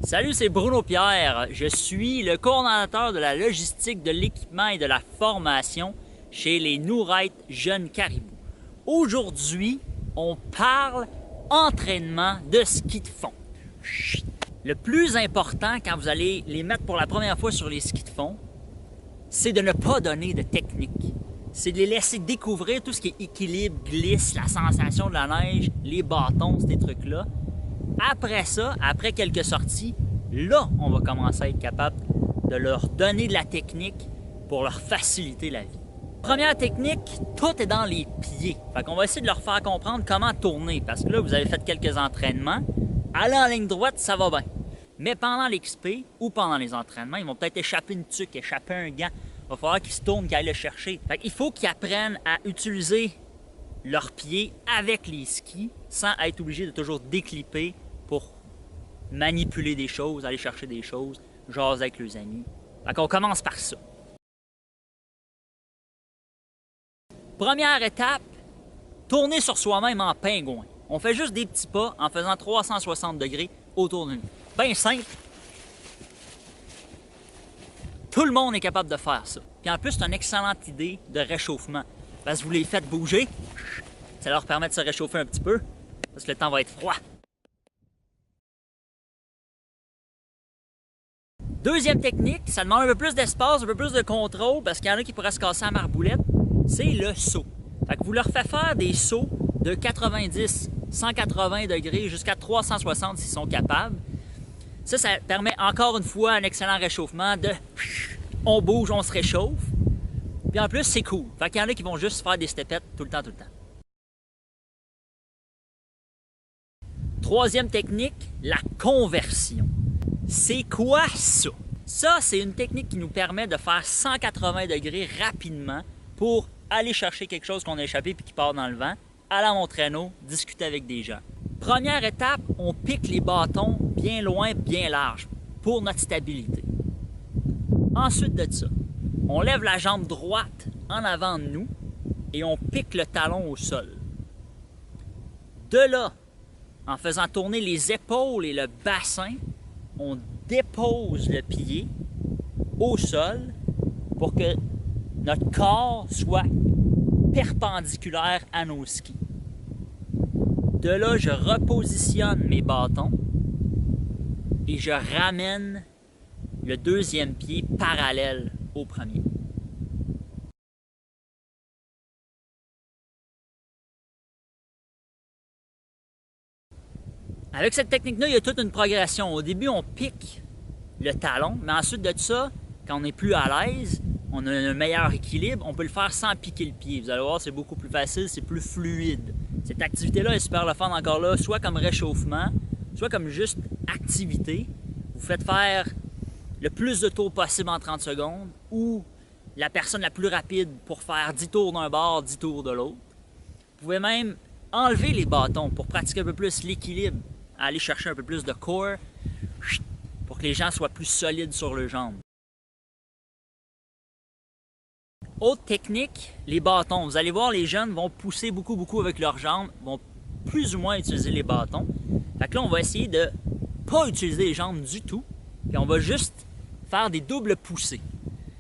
Salut, c'est Bruno Pierre. Je suis le coordonnateur de la logistique, de l'équipement et de la formation chez les Nourrites Jeunes Caribous. Aujourd'hui, on parle entraînement de ski de fond. Le plus important quand vous allez les mettre pour la première fois sur les skis de fond, c'est de ne pas donner de technique. C'est de les laisser découvrir tout ce qui est équilibre, glisse, la sensation de la neige, les bâtons, ces trucs-là. Après ça, après quelques sorties, là, on va commencer à être capable de leur donner de la technique pour leur faciliter la vie. Première technique, tout est dans les pieds. Fait qu'on va essayer de leur faire comprendre comment tourner, parce que là, vous avez fait quelques entraînements. Aller en ligne droite, ça va bien. Mais pendant l'XP ou pendant les entraînements, ils vont peut-être échapper une tuque, échapper un gant. Il va falloir qu'ils se tournent, qu'ils aillent le chercher. Fait qu'il faut qu'ils apprennent à utiliser leurs pieds avec les skis sans être obligés de toujours déclipper pour manipuler des choses, aller chercher des choses, jaser avec leurs amis. Fait qu'on commence par ça. Première étape, tourner sur soi-même en pingouin. On fait juste des petits pas en faisant 360 degrés autour de nous. Bien simple. Tout le monde est capable de faire ça. Puis en plus, c'est une excellente idée de réchauffement. Parce que vous les faites bouger, ça leur permet de se réchauffer un petit peu, parce que le temps va être froid. Deuxième technique, ça demande un peu plus d'espace, un peu plus de contrôle, parce qu'il y en a qui pourraient se casser la marboulette, c'est le saut. Fait que vous leur faites faire des sauts de 90, 180 degrés jusqu'à 360 s'ils sont capables. Ça permet encore une fois un excellent réchauffement de on bouge, on se réchauffe. Puis en plus, c'est cool. Fait qu'il y en a qui vont juste faire des stepettes tout le temps. Troisième technique, la conversion. C'est quoi ça? Ça, c'est une technique qui nous permet de faire 180 degrés rapidement pour aller chercher quelque chose qu'on a échappé puis qui part dans le vent, aller à mon traîneau, discuter avec des gens. Première étape, on pique les bâtons bien loin, bien large pour notre stabilité. Ensuite de ça, on lève la jambe droite en avant de nous et on pique le talon au sol. De là, en faisant tourner les épaules et le bassin, on dépose le pied au sol pour que notre corps soit perpendiculaire à nos skis. De là, je repositionne mes bâtons et je ramène le deuxième pied parallèle au premier. Avec cette technique-là, il y a toute une progression. Au début, on pique le talon, mais ensuite de ça, quand on est plus à l'aise, on a un meilleur équilibre, on peut le faire sans piquer le pied. Vous allez voir, c'est beaucoup plus facile, c'est plus fluide. Cette activité-là est super le fun encore là, soit comme réchauffement, soit comme juste activité. Vous faites faire le plus de tours possible en 30 secondes ou la personne la plus rapide pour faire 10 tours d'un bord, 10 tours de l'autre. Vous pouvez même enlever les bâtons pour pratiquer un peu plus l'équilibre, aller chercher un peu plus de core pour que les gens soient plus solides sur leurs jambes. Autre technique, les bâtons. Vous allez voir, les jeunes vont pousser beaucoup avec leurs jambes, vont plus ou moins utiliser les bâtons. Fait que là, on va essayer de ne pas utiliser les jambes du tout, puis on va juste faire des doubles poussées.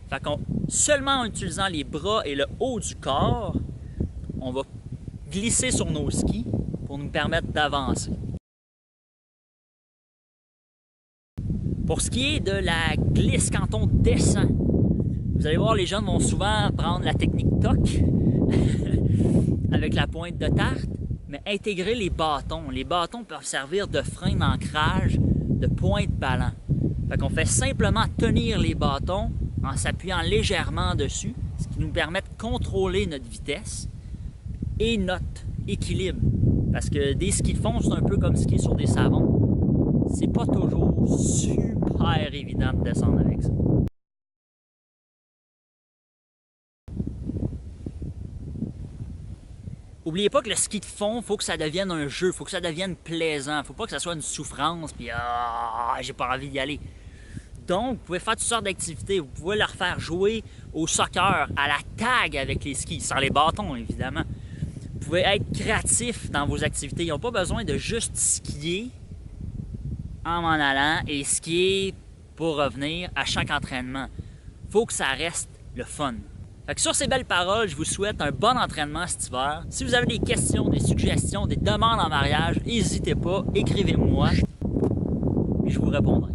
Fait qu'on, seulement en utilisant les bras et le haut du corps, on va glisser sur nos skis pour nous permettre d'avancer. Pour ce qui est de la glisse quand on descend, vous allez voir, les jeunes vont souvent prendre la technique toc avec la pointe de tarte, mais intégrer les bâtons. Les bâtons peuvent servir de frein d'ancrage, de pointe ballon. Fait qu'on fait simplement tenir les bâtons en s'appuyant légèrement dessus, ce qui nous permet de contrôler notre vitesse et notre équilibre. Parce que des skis de fond, c'est un peu comme skier sur des savons. C'est pas toujours super évident de descendre avec ça. N'oubliez pas que le ski de fond, il faut que ça devienne un jeu, il faut que ça devienne plaisant, il ne faut pas que ça soit une souffrance, puis j'ai pas envie d'y aller. Donc, vous pouvez faire toutes sortes d'activités, vous pouvez leur faire jouer au soccer, à la tag avec les skis, sans les bâtons évidemment. Vous pouvez être créatif dans vos activités, ils n'ont pas besoin de juste skier en m'en allant et skier pour revenir à chaque entraînement. Faut que ça reste le fun. Fait que sur ces belles paroles, je vous souhaite un bon entraînement cet hiver. Si vous avez des questions, des suggestions, des demandes en mariage, n'hésitez pas, écrivez-moi, je vous répondrai.